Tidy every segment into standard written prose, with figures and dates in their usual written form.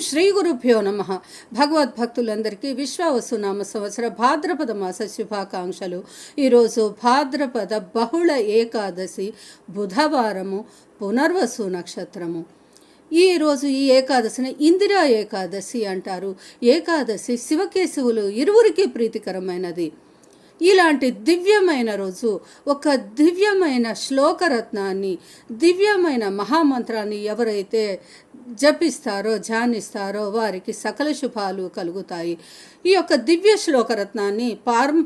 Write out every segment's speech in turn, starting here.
శ్రీ గురుభ్యో నమ. భగవద్భక్తులందరికీ విశ్వావసునామ సంవత్సర భాద్రపద మాస శుభాకాంక్షలు. ఈరోజు భాద్రపద బహుళ ఏకాదశి, బుధవారము, పునర్వసు నక్షత్రము. ఈరోజు ఈ ఏకాదశిని ఇందిరా ఏకాదశి అంటారు. ఏకాదశి శివకేశవులు ఇరువురికి ప్రీతికరమైనది. ఇలాంటి దివ్యమైన రోజు ఒక దివ్యమైన శ్లోకరత్నాన్ని, దివ్యమైన మహామంత్రాన్ని ఎవరైతే జపిస్తారో, ధ్యానిస్తారో వారికి సకల శుభాలు కలుగుతాయి. ఈ యొక్క దివ్య శ్లోకరత్నాన్ని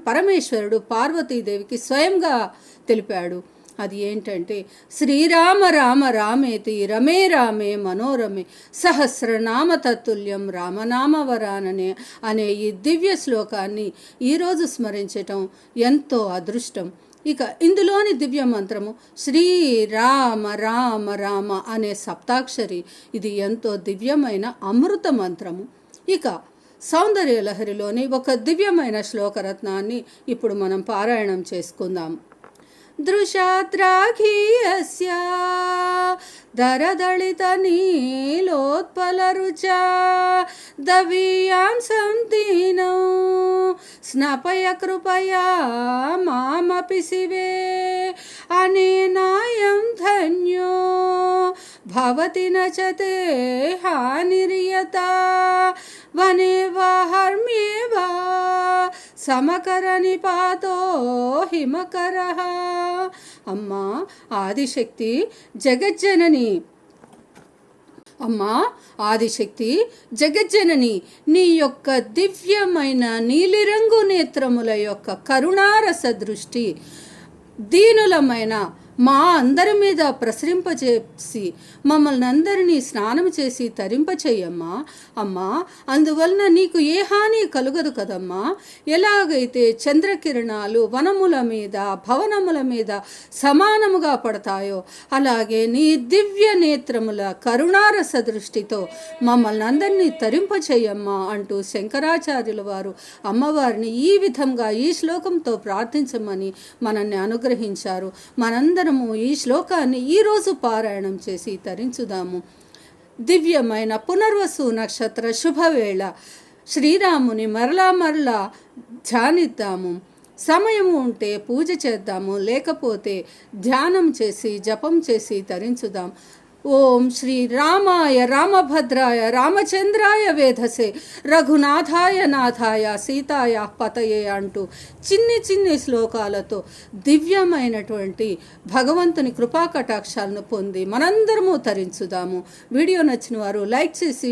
పరమేశ్వరుడు పార్వతీదేవికి స్వయంగా తెలిపాడు. అది ఏంటంటే, శ్రీరామ రామ రామేతి రమే రామే మనోరమే సహస్రనామ తత్తుల్యం రామనామవరాననే అనే ఈ దివ్య శ్లోకాన్ని ఈరోజు స్మరించటం ఎంతో అదృష్టం. ఇక ఇందులోని దివ్య మంత్రము శ్రీరామ రామ రామ అనే సప్తాక్షరి. ఇది ఎంతో దివ్యమైన అమృత మంత్రము. ఇక సౌందర్య లహరిలోని ఒక దివ్యమైన శ్లోకరత్నాన్ని ఇప్పుడు మనం పారాయణం చేసుకుందాం. దృశాద్రాఘీయస్య దరదళిత నీలోత్పలరుచా దవీయాం సందీనౌ స్నపయ కృపయా మామపి శివే అనేనాయం ధన్యో భవతి నచతే హానిర్యతా వనే వాహర్మ్యేవా సమకర నిపాతో హిమకరః. అమ్మా ఆదిశక్తి జగజ్జనని, అమ్మా ఆదిశక్తి జగజ్జనని, నీ యొక్క దివ్యమైన నీలిరంగు నేత్రముల యొక్క కరుణారస దృష్టి దీనులమైన మా అందరి మీద ప్రసరింపచేసి మమ్మల్ని అందరినీ స్నానం చేసి తరింపచేయమ్మా. అమ్మా, అందువలన నీకు ఏ హాని కలుగదు కదమ్మా. ఎలాగైతే చంద్రకిరణాలు వనముల మీద, భవనముల మీద సమానముగా పడతాయో, అలాగే నీ దివ్య నేత్రముల కరుణారస దృష్టితో మమ్మల్ని అందరినీ తరింపచేయమ్మా అంటూ శంకరాచార్యుల వారు అమ్మవారిని ఈ విధంగా ఈ శ్లోకంతో ప్రార్థించమని మనల్ని అనుగ్రహించారు. మనందరము ఈ శ్లోకాన్ని ఈరోజు పారాయణం చేసి తరించుదాము. దివ్యమైన పునర్వసు నక్షత్ర శుభవేళ శ్రీరాముని మరలా ధ్యానిద్దాము. సమయము ఉంటే పూజ చేద్దాము, లేకపోతే ధ్యానం చేసి జపం చేసి తరించుదాం. ఓం శ్రీ రామాయ రామభద్రాయ రామచంద్రాయ వేధసే రఘునాథాయ నాథాయ సీతాయ పతయే అంటూ చిన్ని శ్లోకాలతో దివ్యమైనటువంటి భగవంతుని కృపాకటాక్షాలను పొంది మనందరము తరించుదాము. వీడియో నచ్చిన వారు లైక్ చేసి